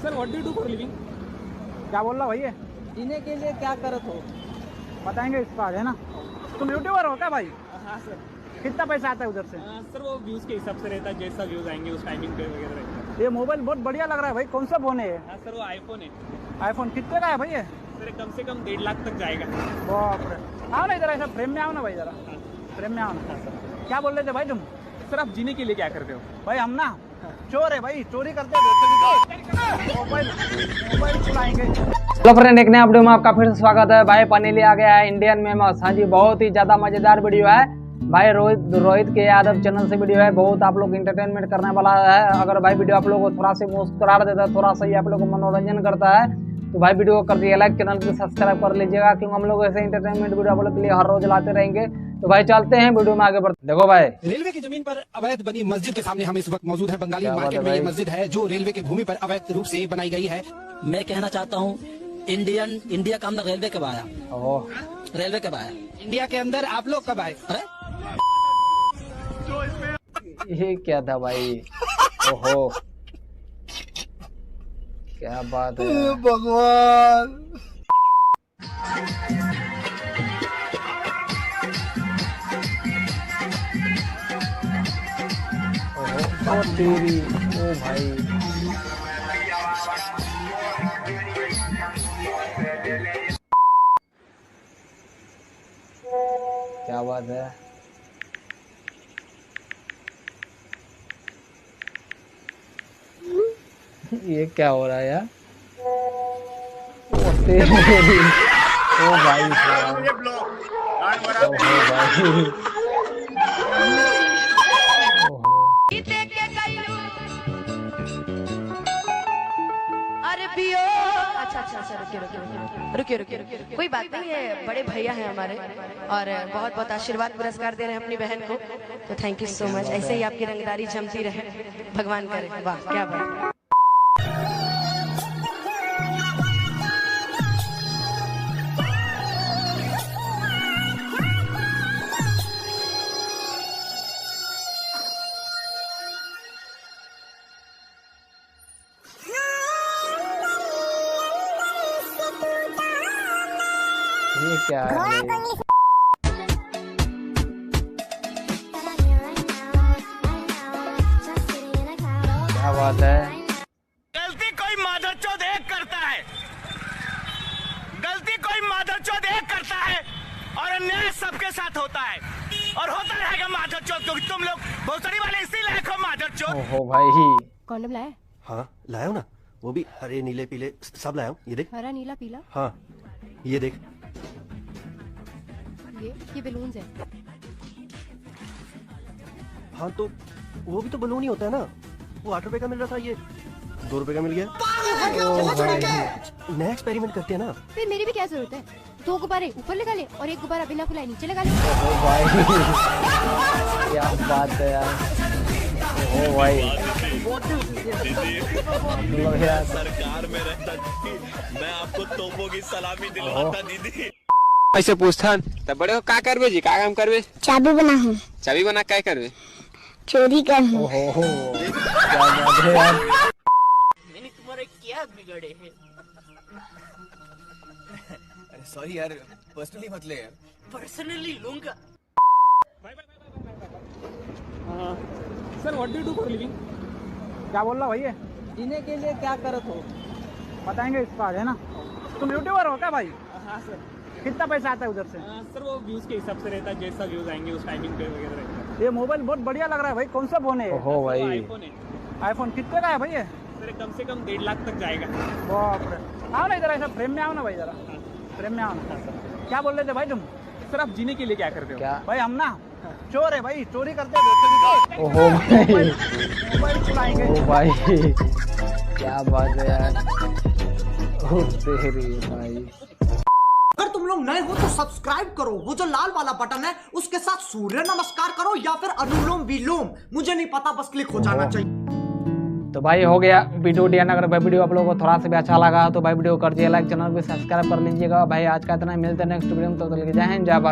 Sir what do you do for living? क्या बोल रहा भैया? जीने के लिए क्या करत हो? बताएंगे इस पर है ना। तुम यूट्यूबर हो क्या भाई? हाँ सर। कितना पैसा आता है उधर से? सर वो व्यूज़ के हिसाब से रहता है, जैसा व्यूज़ आएंगे उस टाइमिंग पे वगैरह रहता है। ये मोबाइल बहुत बढ़िया लग रहा है भाई। कौन सा फोन है ये? हाँ सर वो आईफोन है। आईफोन कितने का है भैया? सर ये कम से कम 1.5 लाख तक जाएगा। बाप रे। आओ ना इधर, ऐसा फ्रेम में आओ ना भाई, जरा हाँ फ्रेम में आओ ना। हाँ सर। क्या बोल रहे थे भाई तुम? सर आप जीने के लिए क्या करते हो? भाई हम ना चोर है भाई, चोरी करते हैं। मोबाइल मोबाइल चुराएंगे। हेलो फ्रेंड, एक नया वीडियो में आपका फिर से स्वागत है। भाई फाइनली आ गया है इंडियन मेमस। हाँ जी, बहुत ही ज्यादा मजेदार वीडियो है भाई। रोहित के यादव चैनल से वीडियो है। बहुत आप लोग इंटरटेनमेंट करने वाला है। अगर भाई वीडियो आप लोग को थोड़ा सा मुस्कुरा देता है, थोड़ा सा ही आप लोग को मनोरंजन करता है, तो भाई वीडियो को कर दिए लाइक, चैनल को सब्सक्राइब कर लीजिएगा, क्योंकि हम लोग ऐसे इंटरटेनमेंट वीडियो आप लोग के लिए हर रोज लाते रहेंगे। तो भाई चलते हैं वीडियो में आगे बढ़ते। देखो भाई, रेलवे की जमीन पर अवैध बनी मस्जिद के सामने हम इस वक्त मौजूद है। बंगाली क्या बात मार्केट है में ये भाई? मस्जिद है जो रेलवे की भूमि पर अवैध रूप से बनाई गई है। मैं कहना चाहता हूँ इंडिया का अंदर रेलवे कब आया? ओह रेलवे कब आया? इंडिया के अंदर आप लोग कब आए? अरे ये क्या था भाई? ओहो, क्या बात है भगवान। ओहो, ओ तेरी, ओ भाई, क्या बात है? ये क्या हो रहा है यार? ओ तेरी, ओ भाई साहब, ओहो भाई, ओहो, अरे पियो। अच्छा रुकिए। कोई बात नहीं है, बड़े भैया हैं हमारे और बहुत बहुत आशीर्वाद पुरस्कार दे रहे हैं अपनी बहन को, तो थैंक यू सो मच। ऐसे ही आपकी रंगदारी जमती रहे, भगवान करे। वाह क्या बात। ये क्या है भाई? क्या बात है? गलती कोई मादरचोद एक करता है, गलती कोई मादरचोद एक करता है और अन्याय सबके साथ होता है और होता रहेगा मादरचोद, क्योंकि तुम लोग भोसड़ी वाले इसी लायक हो मादरचोद। ओहो भाई, कौन लाया? हाँ लाया हूँ ना, वो भी हरे नीले पीले सब लाया हूँ। ये देख। हरा नीला पीला? हाँ ये देख। ये बलून्स है। हाँ तो वो भी तो बलून ही होता है ना। वो 8 रुपए का मिल रहा था, ये 2 रुपए का मिल गया। नया एक्सपेरिमेंट करते हैं ना। फिर मेरी भी क्या जरूरत है? 2 गुब्बारे ऊपर लगा ले और 1 गुब्बारा बिना फुलाए नीचे लगा ले। ओहो भाई, क्या बात है यार? ओ भाई, मतलब यार, सरकार में रहता मैं आपको तोपों की सलामी दिलवाता दीदी। ऐसे पूछथन तब बड़े हो का करबे जी? का काम करबे? चाबी बना हूँ। चाबी बना काय करबे? चोरी कर हूँ। ओहो, क्या बात है यार? मैंने तुम्हारे क्या बिगड़े हैं? अरे सॉरी यार, पर्सनली मत ले यार। पर्सनली लूंगा। Sir what do you do for living? क्या बोल रहा भैया? जीने के लिए क्या करत हो? बताएंगे इस पर है ना। तुम यूट्यूबर हो क्या भाई? हाँ सर। कितना पैसा आता है उधर से? सर वो व्यूज़ के हिसाब से रहता है, जैसा व्यूज़ आएंगे उस टाइमिंग पे वगैरह रहता है। ये मोबाइल बहुत बढ़िया लग रहा है भाई। कौन सा फोन है ये? ओहो भाई, आईफोन है। आईफोन कितने का है भैया? सर ये कम से कम 1.5 लाख तक जाएगा। बाप रे। आओ ना इधर, ऐसा फ्रेम में आओ ना भाई, जरा फ्रेम में आओ ना। क्या बोल रहे थे भाई तुम? सर आप जीने के लिए क्या करते हो? क्या? भाई हम ना चोर है भाई, चोरी करते हैं। ओहो भाई, मोबाइल चुराएंगे। ओ भाई, क्या बात है यार? ओ तेरी भाई, अगर तुम लोग नए हो तो सब्सक्राइब करो, वो जो लाल वाला बटन है उसके साथ सूर्य नमस्कार करो या फिर अनुलोम विलोम, मुझे नहीं पता, बस क्लिक हो जाना चाहिए। तो भाई हो गया वीडियो डिया। अगर भाई वीडियो आप लोगों को थोड़ा सा भी अच्छा लगा तो भाई वीडियो कर दिए लाइक, चैनल भी सब्सक्राइब कर लीजिएगा। भाई आज का इतना, मिलते हैं नेक्स्ट वीडियो में। तो जय हिंद, जय भारत।